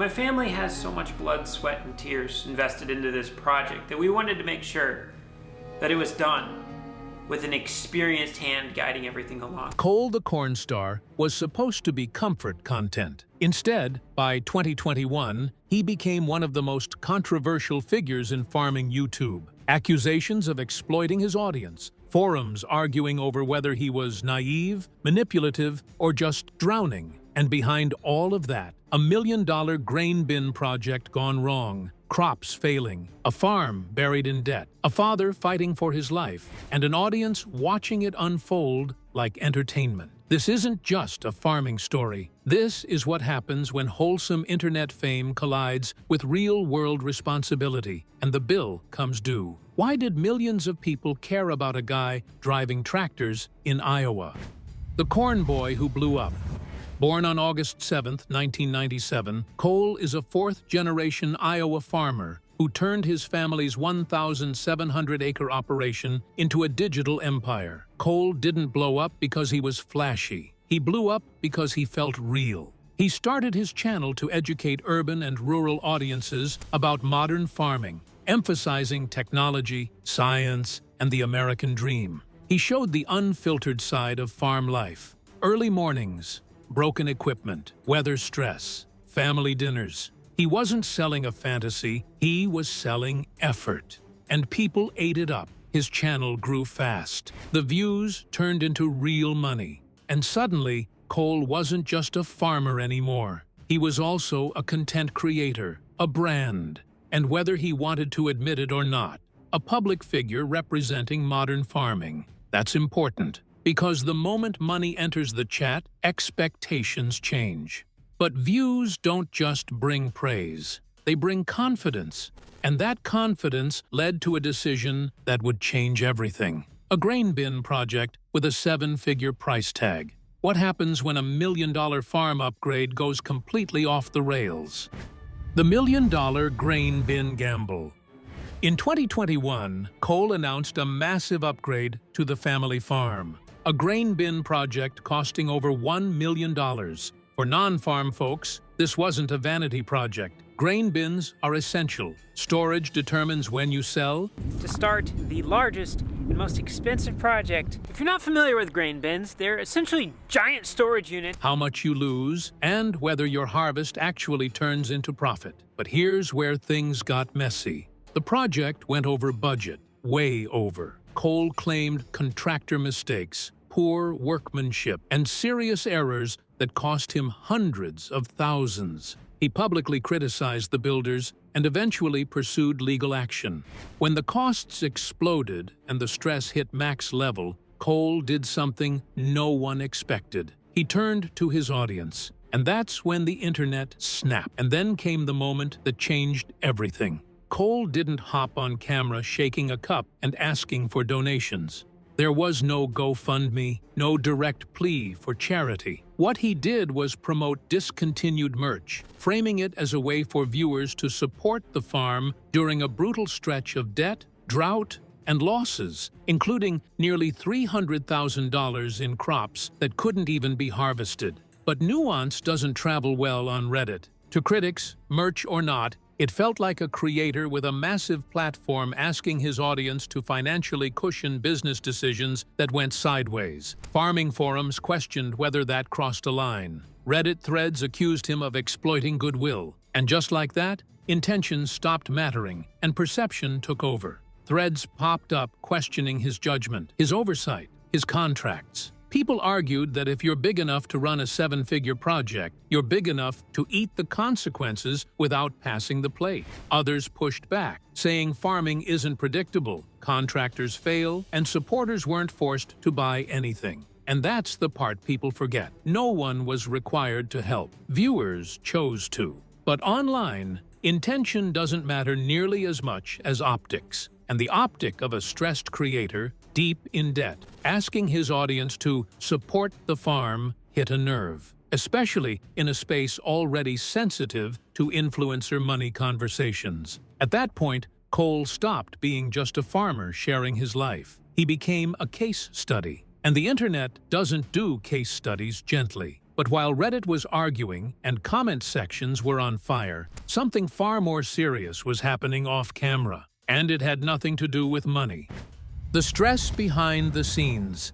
My family has so much blood, sweat, and tears invested into this project that we wanted to make sure that it was done with an experienced hand guiding everything along. Cole the Cornstar was supposed to be comfort content. Instead, by 2021, he became one of the most controversial figures in farming YouTube. Accusations of exploiting his audience, forums arguing over whether he was naive, manipulative, or just drowning. And behind all of that, a $1 million grain bin project gone wrong, crops failing, a farm buried in debt, a father fighting for his life, and an audience watching it unfold like entertainment. This isn't just a farming story. This is what happens when wholesome internet fame collides with real-world responsibility, and the bill comes due. Why did millions of people care about a guy driving tractors in Iowa? The corn boy who blew up. Born on August 7, 1997, Cole is a fourth-generation Iowa farmer who turned his family's 1,700-acre operation into a digital empire. Cole didn't blow up because he was flashy. He blew up because he felt real. He started his channel to educate urban and rural audiences about modern farming, emphasizing technology, science, and the American dream. He showed the unfiltered side of farm life. Early mornings, broken equipment, weather stress, family dinners. He wasn't selling a fantasy, he was selling effort. And people ate it up. His channel grew fast. The views turned into real money. And suddenly, Cole wasn't just a farmer anymore. He was also a content creator, a brand. And whether he wanted to admit it or not, a public figure representing modern farming. That's important. Because the moment money enters the chat, expectations change. But views don't just bring praise, they bring confidence. And that confidence led to a decision that would change everything. A grain bin project with a 7-figure price tag. What happens when a $1 million farm upgrade goes completely off the rails? The $1 million grain bin gamble. In 2021, Cole announced a massive upgrade to the family farm. A grain bin project costing over $1 million. For non-farm folks, this wasn't a vanity project. Grain bins are essential. Storage determines when you sell. To start the largest and most expensive project, if you're not familiar with grain bins, they're essentially giant storage units. How much you lose, and whether your harvest actually turns into profit. But here's where things got messy. The project went over budget, way over. Cole claimed contractor mistakes, poor workmanship, and serious errors that cost him hundreds of thousands. He publicly criticized the builders and eventually pursued legal action. When the costs exploded and the stress hit max level, Cole did something no one expected. He turned to his audience, and that's when the internet snapped. And then came the moment that changed everything. Cole didn't hop on camera shaking a cup and asking for donations. There was no GoFundMe, no direct plea for charity. What he did was promote discontinued merch, framing it as a way for viewers to support the farm during a brutal stretch of debt, drought, and losses, including nearly $300,000 in crops that couldn't even be harvested. But nuance doesn't travel well on Reddit. To critics, merch or not, it felt like a creator with a massive platform asking his audience to financially cushion business decisions that went sideways. Farming forums questioned whether that crossed a line. Reddit threads accused him of exploiting goodwill. And just like that, intentions stopped mattering and perception took over. Threads popped up questioning his judgment, his oversight, his contracts. People argued that if you're big enough to run a 7-figure project, you're big enough to eat the consequences without passing the plate. Others pushed back, saying farming isn't predictable, contractors fail, and supporters weren't forced to buy anything. And that's the part people forget. No one was required to help. Viewers chose to. But online, intention doesn't matter nearly as much as optics. And the optic of a stressed creator, deep in debt, asking his audience to support the farm hit a nerve, especially in a space already sensitive to influencer money conversations. At that point, Cole stopped being just a farmer sharing his life. He became a case study. And the internet doesn't do case studies gently. But while Reddit was arguing and comment sections were on fire, something far more serious was happening off-camera, and it had nothing to do with money. The stress behind the scenes.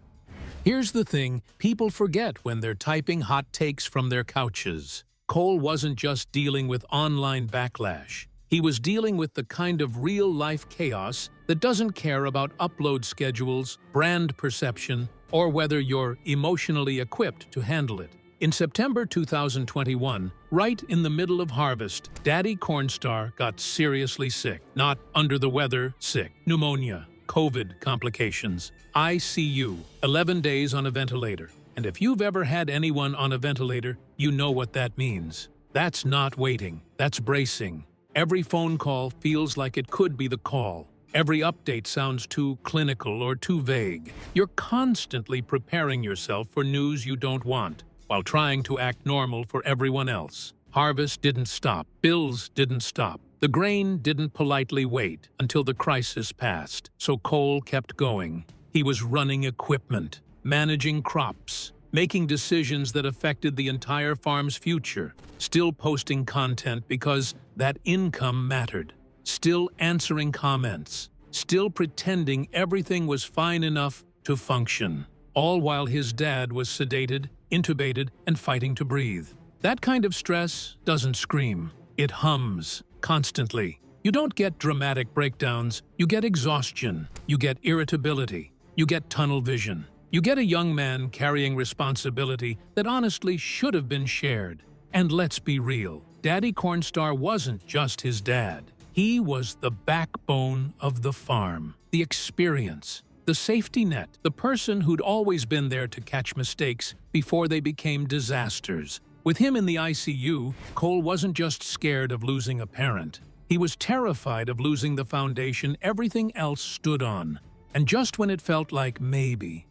Here's the thing people forget when they're typing hot takes from their couches. Cole wasn't just dealing with online backlash. He was dealing with the kind of real-life chaos that doesn't care about upload schedules, brand perception, or whether you're emotionally equipped to handle it. In September 2021, right in the middle of harvest, Daddy Cornstar got seriously sick. Not under the weather sick. Pneumonia, COVID complications, ICU, 11 days on a ventilator. And if you've ever had anyone on a ventilator, you know what that means. That's not waiting, that's bracing. Every phone call feels like it could be the call. Every update sounds too clinical or too vague. You're constantly preparing yourself for news you don't want, while trying to act normal for everyone else. Harvest didn't stop. Bills didn't stop. The grain didn't politely wait until the crisis passed, so Cole kept going. He was running equipment, managing crops, making decisions that affected the entire farm's future, still posting content because that income mattered, still answering comments, still pretending everything was fine enough to function, all while his dad was sedated, intubated, and fighting to breathe. That kind of stress doesn't scream. It hums constantly. You don't get dramatic breakdowns. You get exhaustion. You get irritability. You get tunnel vision. You get a young man carrying responsibility that honestly should have been shared. And let's be real, Daddy Cornstar wasn't just his dad. He was the backbone of the farm, the experience, the safety net, the person who'd always been there to catch mistakes before they became disasters. With him in the ICU, Cole wasn't just scared of losing a parent. He was terrified of losing the foundation everything else stood on. And just when it felt like maybe,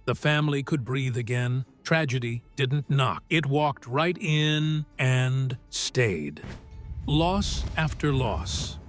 the family could breathe again, tragedy didn't knock. It walked right in and stayed. Loss after loss.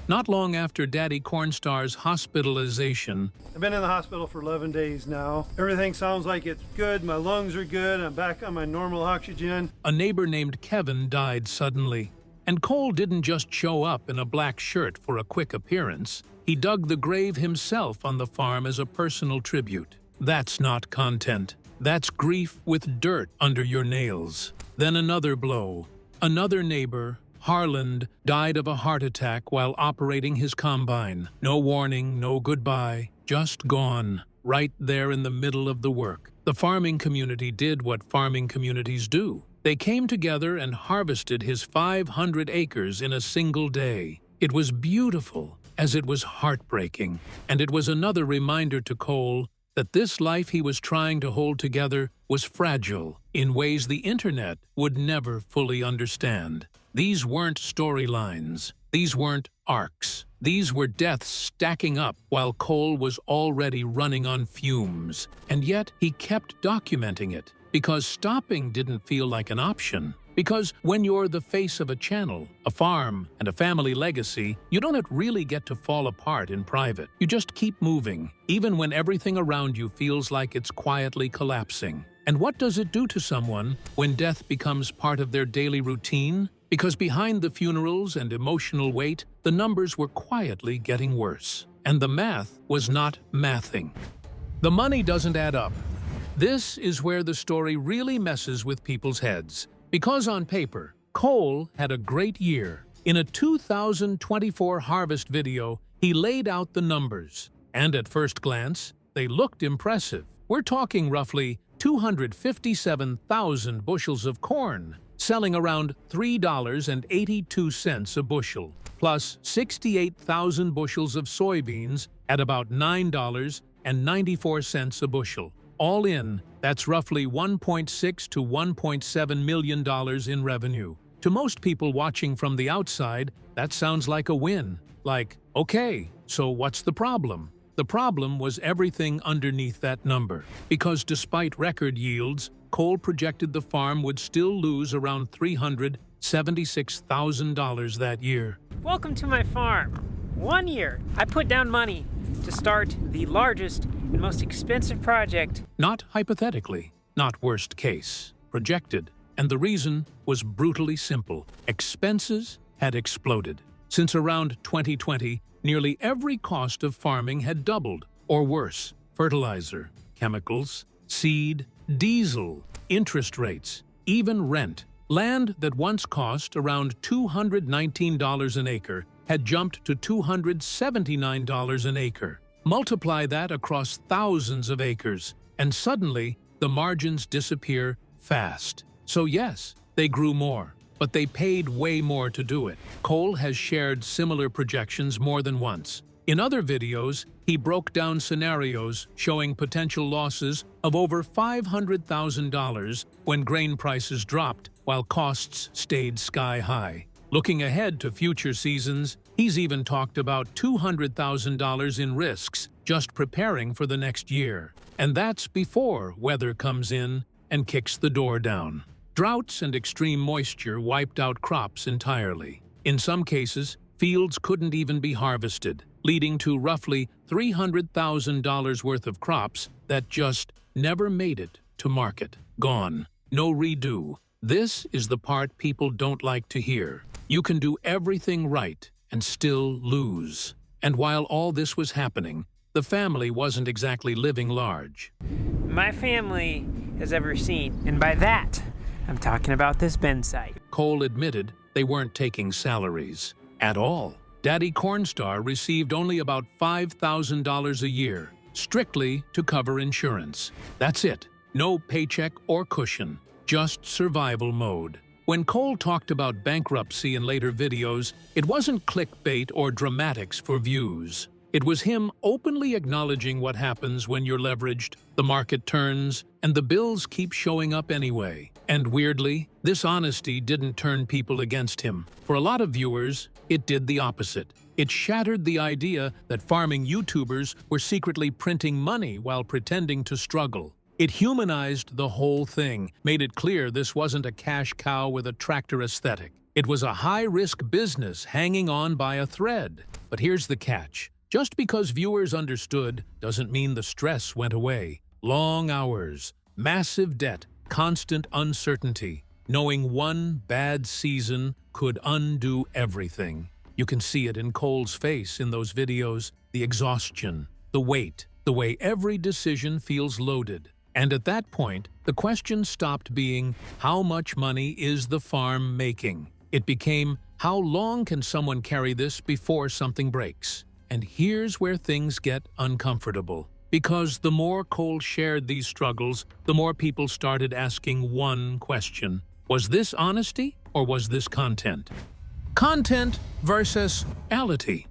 Not long after Daddy Cornstar's hospitalization, I've been in the hospital for 11 days now. Everything sounds like it's good. My lungs are good. I'm back on my normal oxygen. a neighbor named Kevin died suddenly. And Cole didn't just show up in a black shirt for a quick appearance. He dug the grave himself on the farm as a personal tribute. That's not content. That's grief with dirt under your nails. Then another blow. Another neighbor, Harland, died of a heart attack while operating his combine. No warning, no goodbye, just gone, right there in the middle of the work. The farming community did what farming communities do. They came together and harvested his 500 acres in a single day. It was beautiful, as it was heartbreaking. And it was another reminder to Cole that this life he was trying to hold together was fragile in ways the internet would never fully understand. These weren't storylines. These weren't arcs. These were deaths stacking up while Cole was already running on fumes. And yet he kept documenting it because stopping didn't feel like an option. Because when you're the face of a channel, a farm, and a family legacy, you don't really get to fall apart in private. You just keep moving, even when everything around you feels like it's quietly collapsing. And what does it do to someone when death becomes part of their daily routine? Because behind the funerals and emotional weight, the numbers were quietly getting worse. And the math was not mathing. The money doesn't add up. This is where the story really messes with people's heads. Because on paper, Cole had a great year. In a 2024 harvest video, he laid out the numbers. And at first glance, they looked impressive. We're talking roughly 257,000 bushels of corn, selling around $3.82 a bushel, plus 68,000 bushels of soybeans at about $9.94 a bushel. All in, that's roughly $1.6 to $1.7 million in revenue. To most people watching from the outside, that sounds like a win. Like, okay, so what's the problem? The problem was everything underneath that number. Because despite record yields, Cole projected the farm would still lose around $376,000 that year. Welcome to my farm. 1 year, I put down money to start the largest and most expensive project. Not hypothetically, not worst case. projected, and the reason was brutally simple. Expenses had exploded. Since around 2020, nearly every cost of farming had doubled, or worse. Fertilizer, chemicals, seed, diesel, interest rates, even rent. Land that once cost around $219 an acre had jumped to $279 an acre. Multiply that across thousands of acres, and suddenly the margins disappear fast. So yes, they grew more, but they paid way more to do it. Cole has shared similar projections more than once. In other videos, he broke down scenarios showing potential losses of over $500,000 when grain prices dropped while costs stayed sky high. Looking ahead to future seasons, he's even talked about $200,000 in risks just preparing for the next year. And that's before weather comes in and kicks the door down. Droughts and extreme moisture wiped out crops entirely. In some cases, fields couldn't even be harvested, leading to roughly $300,000 worth of crops that just never made it to market. Gone. No redo. This is the part people don't like to hear. You can do everything right and still lose. And while all this was happening, the family wasn't exactly living large. My family has ever seen, and by that, I'm talking about this bin site. Cole admitted they weren't taking salaries at all. Daddy Cornstar received only about $5,000 a year, strictly to cover insurance. That's it. No paycheck or cushion, just survival mode. When Cole talked about bankruptcy in later videos, it wasn't clickbait or dramatics for views. It was him openly acknowledging what happens when you're leveraged, the market turns, and the bills keep showing up anyway. And weirdly, this honesty didn't turn people against him. For a lot of viewers, it did the opposite. It shattered the idea that farming YouTubers were secretly printing money while pretending to struggle. It humanized the whole thing, made it clear this wasn't a cash cow with a tractor aesthetic. It was a high-risk business hanging on by a thread. But here's the catch. Just because viewers understood doesn't mean the stress went away. Long hours, massive debt, constant uncertainty. Knowing one bad season could undo everything. You can see it in Cole's face in those videos, the exhaustion, the weight, the way every decision feels loaded. And at that point, the question stopped being, how much money is the farm making? It became, how long can someone carry this before something breaks? And here's where things get uncomfortable. Because the more Cole shared these struggles, the more people started asking one question. Was this honesty or was this content? Content versus reality.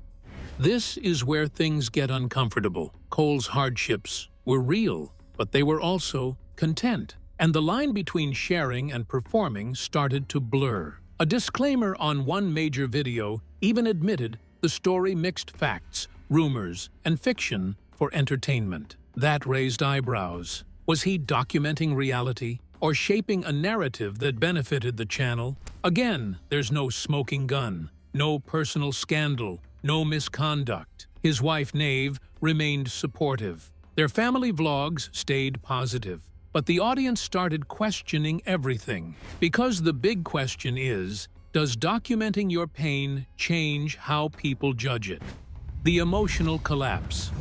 This is where things get uncomfortable. Cole's hardships were real, but they were also content. And the line between sharing and performing started to blur. A disclaimer on one major video even admitted the story mixed facts, rumors, and fiction for entertainment. That raised eyebrows. Was he documenting reality or shaping a narrative that benefited the channel? Again, there's no smoking gun, no personal scandal, no misconduct. His wife, Naïve, remained supportive. Their family vlogs stayed positive. But the audience started questioning everything. Because the big question is, does documenting your pain change how people judge it? The emotional collapse.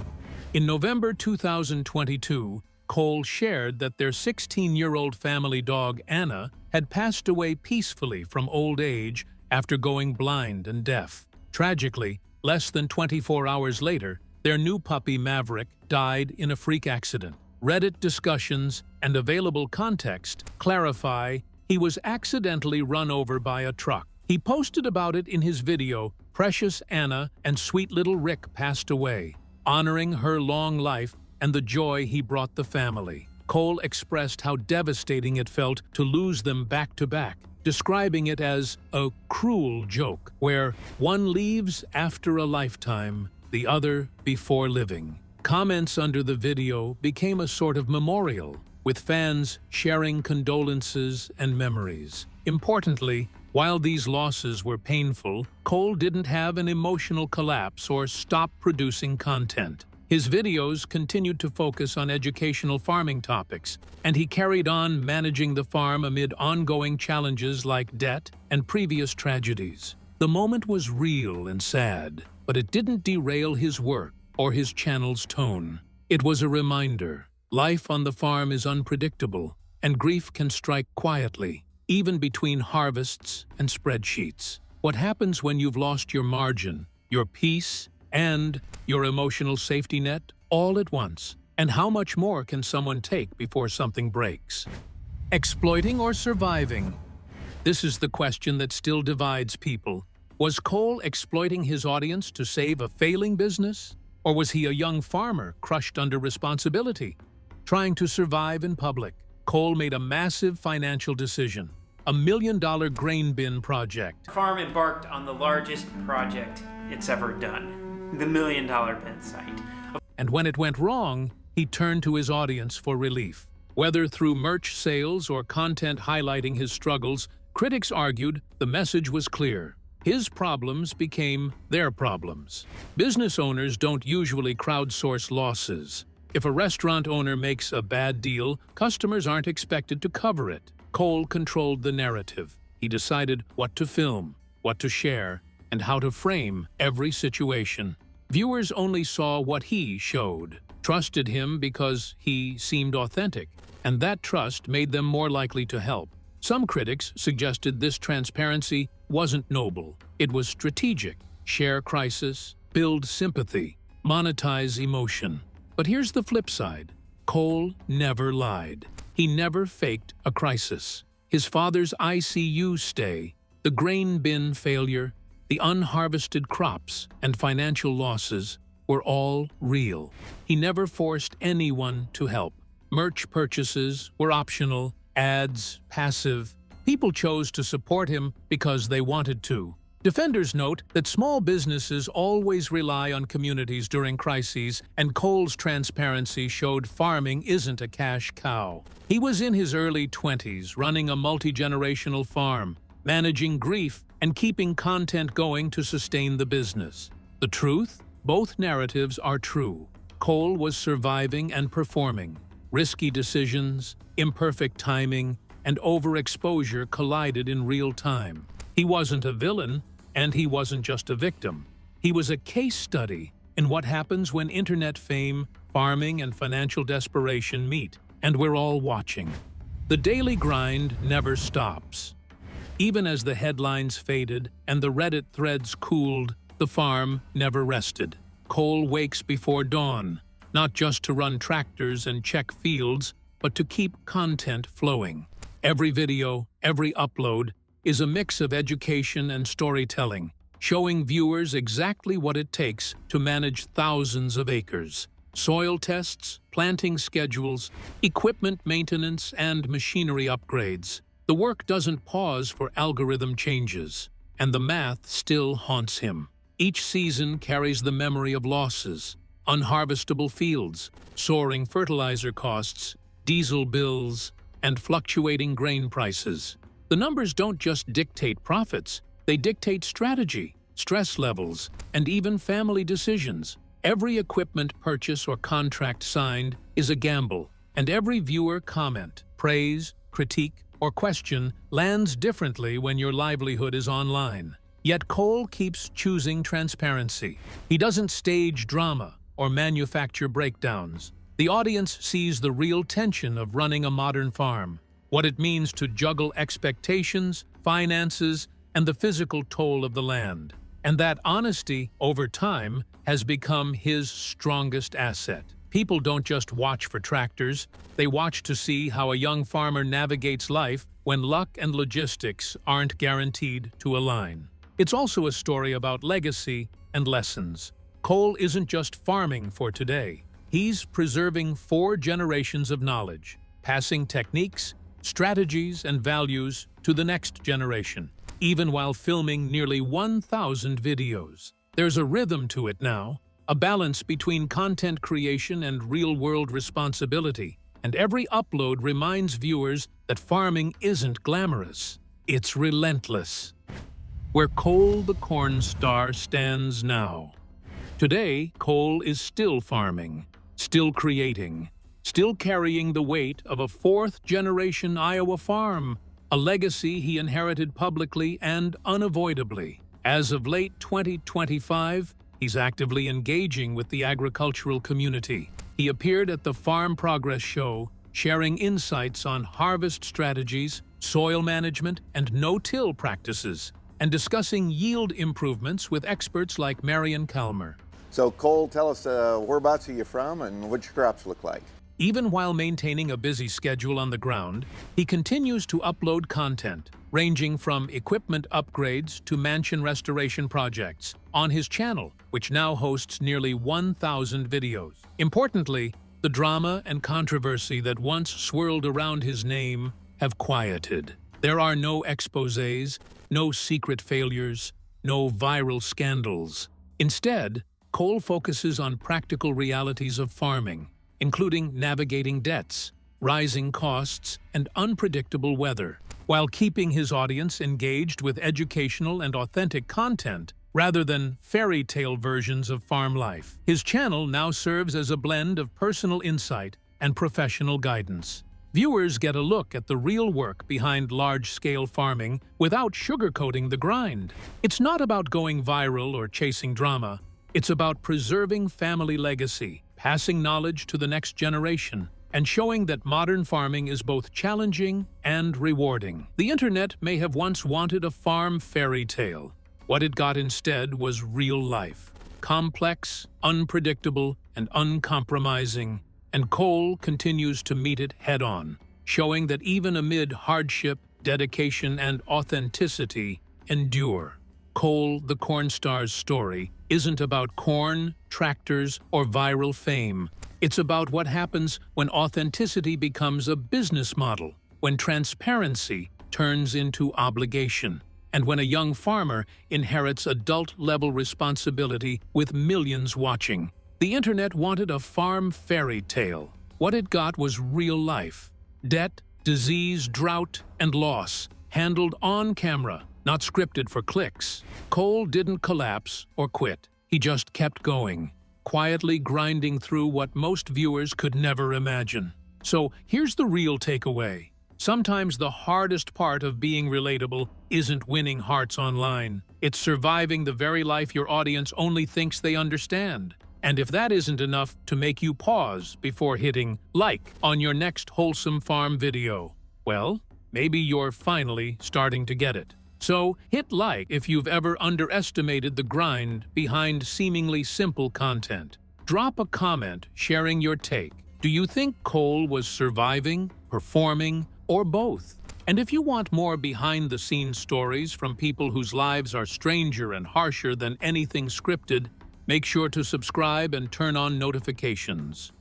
In November 2022, Cole shared that their 16-year-old family dog, Anna, had passed away peacefully from old age after going blind and deaf. Tragically, less than 24 hours later, their new puppy, Maverick, died in a freak accident. Reddit discussions and available context clarify he was accidentally run over by a truck. He posted about it in his video, Precious Anna and Sweet Little Rick Passed Away, honoring her long life and the joy he brought the family. Cole expressed how devastating it felt to lose them back to back, describing it as a cruel joke, where one leaves after a lifetime, the other before living. Comments under the video became a sort of memorial, with fans sharing condolences and memories. Importantly, while these losses were painful, Cole didn't have an emotional collapse or stop producing content. His videos continued to focus on educational farming topics, and he carried on managing the farm amid ongoing challenges like debt and previous tragedies. The moment was real and sad, but it didn't derail his work or his channel's tone. It was a reminder. Life on the farm is unpredictable, and grief can strike quietly, even between harvests and spreadsheets. What happens when you've lost your margin, your peace, and your emotional safety net all at once? And how much more can someone take before something breaks? Exploiting or surviving? This is the question that still divides people. Was Cole exploiting his audience to save a failing business? Or was he a young farmer crushed under responsibility? Trying to survive in public, Cole made a massive financial decision. A $1 million grain bin project. The farm embarked on the largest project it's ever done. The $1 million bin site. And when it went wrong, he turned to his audience for relief. Whether through merch sales or content highlighting his struggles, critics argued the message was clear. His problems became their problems. Business owners don't usually crowdsource losses. If a restaurant owner makes a bad deal, customers aren't expected to cover it. Cole controlled the narrative. He decided what to film, what to share, and how to frame every situation. Viewers only saw what he showed, trusted him because he seemed authentic, and that trust made them more likely to help. Some critics suggested this transparency wasn't noble. It was strategic. Share crisis, build sympathy, monetize emotion. But here's the flip side. Cole never lied. He never faked a crisis. His father's ICU stay, the grain bin failure, the unharvested crops and financial losses were all real. He never forced anyone to help. Merch purchases were optional, ads passive. People chose to support him because they wanted to. Defenders note that small businesses always rely on communities during crises, and Cole's transparency showed farming isn't a cash cow. He was in his early 20s, running a multi-generational farm, managing grief, and keeping content going to sustain the business. The truth? Both narratives are true. Cole was surviving and performing. Risky decisions, imperfect timing, and overexposure collided in real time. He wasn't a villain, and he wasn't just a victim. He was a case study in what happens when internet fame, farming, and financial desperation meet, and we're all watching. The daily grind never stops. Even as the headlines faded and the Reddit threads cooled, the farm never rested. Cole wakes before dawn, not just to run tractors and check fields, but to keep content flowing. Every video, every upload, is a mix of education and storytelling, showing viewers exactly what it takes to manage thousands of acres. Soil tests, planting schedules, equipment maintenance, and machinery upgrades. The work doesn't pause for algorithm changes, and the math still haunts him. Each season carries the memory of losses, unharvestable fields, soaring fertilizer costs, diesel bills, and fluctuating grain prices. The numbers don't just dictate profits, they dictate strategy, stress levels, and even family decisions. Every equipment purchase or contract signed is a gamble, and every viewer comment, praise, critique, or question lands differently when your livelihood is online. Yet Cole keeps choosing transparency. He doesn't stage drama or manufacture breakdowns. The audience sees the real tension of running a modern farm, what it means to juggle expectations, finances, and the physical toll of the land. And that honesty, over time, has become his strongest asset. People don't just watch for tractors, they watch to see how a young farmer navigates life when luck and logistics aren't guaranteed to align. It's also a story about legacy and lessons. Cole isn't just farming for today. He's preserving 4 generations of knowledge, passing techniques, strategies, and values to the next generation, even while filming nearly 1,000 videos. There's a rhythm to it now, a balance between content creation and real-world responsibility, and every upload reminds viewers that farming isn't glamorous, it's relentless. Where Cole the Cornstar stands now. Today, Cole is still farming, still creating, still carrying the weight of a fourth-generation Iowa farm, a legacy he inherited publicly and unavoidably. As of late 2025, he's actively engaging with the agricultural community. He appeared at the Farm Progress Show, sharing insights on harvest strategies, soil management, and no-till practices, and discussing yield improvements with experts like Marion Calmer. So Cole, tell us whereabouts are you from and what your crops look like? Even while maintaining a busy schedule on the ground, he continues to upload content, ranging from equipment upgrades to mansion restoration projects, on his channel, which now hosts nearly 1,000 videos. Importantly, the drama and controversy that once swirled around his name have quieted. There are no exposés, no secret failures, no viral scandals. Instead, Cole focuses on practical realities of farming, including navigating debts, rising costs, and unpredictable weather, while keeping his audience engaged with educational and authentic content rather than fairy tale versions of farm life. His channel now serves as a blend of personal insight and professional guidance. Viewers get a look at the real work behind large-scale farming without sugarcoating the grind. It's not about going viral or chasing drama. It's about preserving family legacy, passing knowledge to the next generation, and showing that modern farming is both challenging and rewarding. The internet may have once wanted a farm fairy tale. What it got instead was real life, complex, unpredictable, and uncompromising. And Cole continues to meet it head-on, showing that even amid hardship, dedication, and authenticity, endure. Cole, the Cornstar's story, isn't about corn, tractors, or viral fame. It's about what happens when authenticity becomes a business model, when transparency turns into obligation, and when a young farmer inherits adult-level responsibility with millions watching. The internet wanted a farm fairy tale. What it got was real life. Debt, disease, drought, and loss, handled on camera, not scripted for clicks. Cole didn't collapse or quit. He just kept going, quietly grinding through what most viewers could never imagine. So here's the real takeaway. Sometimes the hardest part of being relatable isn't winning hearts online. It's surviving the very life your audience only thinks they understand. And if that isn't enough to make you pause before hitting like on your next wholesome farm video, well, maybe you're finally starting to get it. So hit like if you've ever underestimated the grind behind seemingly simple content. Drop a comment sharing your take. Do you think Cole was surviving, performing, or both? And if you want more behind-the-scenes stories from people whose lives are stranger and harsher than anything scripted, make sure to subscribe and turn on notifications.